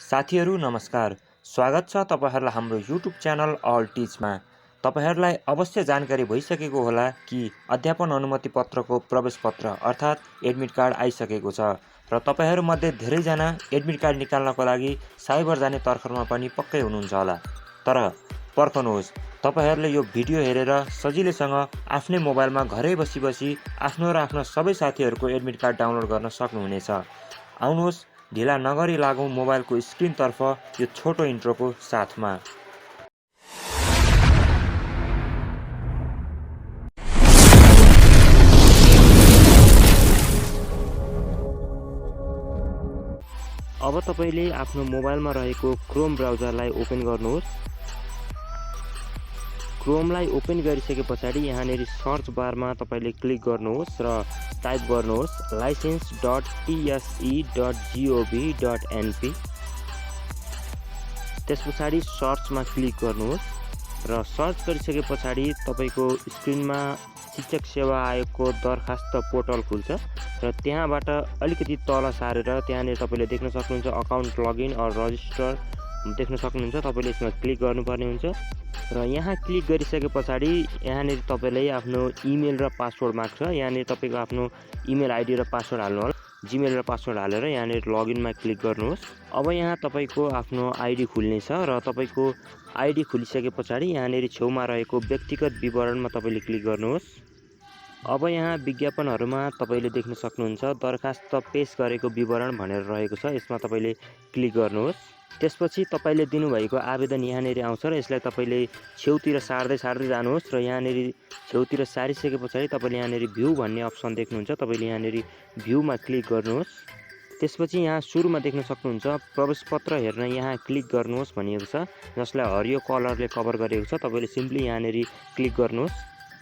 साथीहरू नमस्कार, स्वागत छ तपाईहरुलाई हाम्रो युट्युब च्यानल अल टिचमा। तपाईहरुलाई अवश्य जानकारी भइसकेको होला कि अध्यापन अनुमति पत्रको प्रवेश पत्र अर्थात् एडमिट कार्ड आइसकेको छ र तपाईहरु मध्ये धेरै जना एडमिट कार्ड निकाल्नको लागि साइबर जाने तर्खरमा पनि पक्कै हुनुहुन्छ होला। तर पर्खनुहोस्, तपाईहरुले यो भिडियो हेरेर सजिलैसँग आफ्नै मोबाइलमा घरै बसी आफ्नो र आफ्ना सबै साथीहरुको एडमिट कार्ड डाउनलोड गर्न सक्नुहुनेछ। आउनुहोस् ढिला नगरी लागौं मोबाइलको स्क्रिन तर्फ यो छोटो इन्ट्रोको साथमा। अब तपाईले आफ्नो मोबाइलमा रहेको क्रोम ब्राउजरलाई ओपन गर्नुहोस्। क्रोमलाई ओपन गरिसके पछाडि यहाँनेरि सर्च बारमा तपाईले क्लिक गर्नुहोस् र टाइप गर्नुहोस् license.tse.gov.np। त्यसपछि सर्चमा क्लिक गर्नुहोस् र सर्च गरिसके पछाडि तपाईको स्क्रिनमा शिक्षक सेवा आयोगको दरखास्त पोर्टल खुल्छ र त्यहाँबाट अलिकति तल सारेर त्यहाँनेर तपाईले देख्न सक्नुहुन्छ अकाउन्ट लगइन अर रजिस्टर देख्न सक्नुहुन्छ। तपाईले यसमा क्लिक गर्नुपर्ने हुन्छ र यहाँ क्लिक गरिसके पछाडि यहाँनेर तपाईले आफ्नो इमेल र पासवर्ड माग्छ। यहाँनेर तपाईको आफ्नो इमेल आइडी र पासवर्ड हाल्नु होला। जीमेल र पासवर्ड हालेर यहाँनेर लगइनमा क्लिक गर्नुहोस्। अब यहाँ तपाईको आफ्नो आइडी खुल्नेछ र तपाईको आइडी खुलिसके पछाडि यहाँनेर छेउमा रहेको व्यक्तिगत विवरणमा तपाईले क्लिक गर्नुहोस्। अब यहाँ विज्ञापनहरुमा तपाईले देख्न सक्नुहुन्छ दरखास्त पेश गरेको विवरण भनेर रहेको छ। यसमा तपाईले क्लिक गर्नुहोस्। त्यसपछि तपाईले दिनुभएको आवेदन यहाँनेरि आउँछ र यसलाई तपाईले छेउतिर सार्दै जानुहोस् र यहाँनेरि छेउतिर सारिसके पछाडि तपाईले यहाँनेरि भ्यू भन्ने अप्सन देख्नुहुन्छ। तपाईले यहाँनेरि भ्यूमा क्लिक गर्नुहोस्। त्यसपछि यहाँ सुरुमा देख्न सक्नुहुन्छ प्रवेश पत्र हेर्न यहाँ क्लिक गर्नुहोस् भनिएको छ, जसलाई हरियो कलरले कभर गरेको छ। तपाईले सिम्पली यहाँनेरि क्लिक गर्नुहोस्।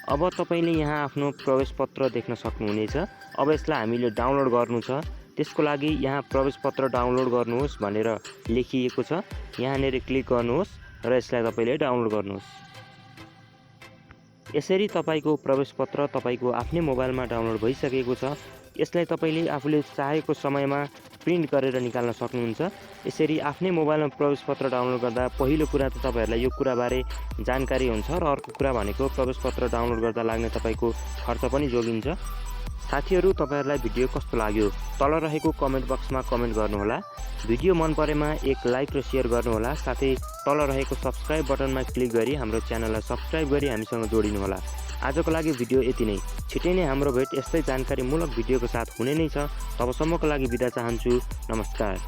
अब तपाईले यहाँ आफ्नो प्रवेश पत्र देख्न सक्नुहुनेछ। अब यसलाई हामीले डाउनलोड गर्नु छ। त्यसको लागि यहाँ प्रवेश पत्र डाउनलोड गर्नुहोस् भनेर लेखिएको छ। यहाँनेर क्लिक गर्नुहोस् र यसलाई तपाईले डाउनलोड गर्नुहोस्। यसरी तपाईको प्रवेश पत्र तपाईको आफ्नै मोबाइलमा डाउनलोड भइसकेको छ। यसलाई तपाईले आफूले चाहेको समयमा प्रिन्ट गरेर निकाल्न सक्नुहुन्छ। यसरी आफ्नै मोबाइलमा प्रवेश पत्र डाउनलोड गर्दा पहिलो कुरा त तपाईहरुलाई यो कुराबारे जानकारी हुन्छ र अर्को कुरा भनेको प्रवेश पत्र डाउनलोड गर्दा लाग्ने तपाईको खर्च पनि जोगिन्छ। साथीहरु तपाईहरुलाई भिडियो कस्तो लाग्यो तल रहेको कमेन्ट बक्समा कमेन्ट गर्नुहोला। भिडियो मन परेमा एक लाइक र शेयर गर्नुहोला। साथै तल रहेको सब्स्क्राइब बटनमा क्लिक गरी हाम्रो च्यानललाई सब्स्क्राइब गरी हामीसँग जोडिनुहोला। आजको लागि भिडियो यति नै। छिटै नै हाम्रो भेट यस्तै जानकारीमूलक भिडियोको साथ हुने नै छ। तबसम्मको लागि बिदा चाहन्छु। नमस्कार।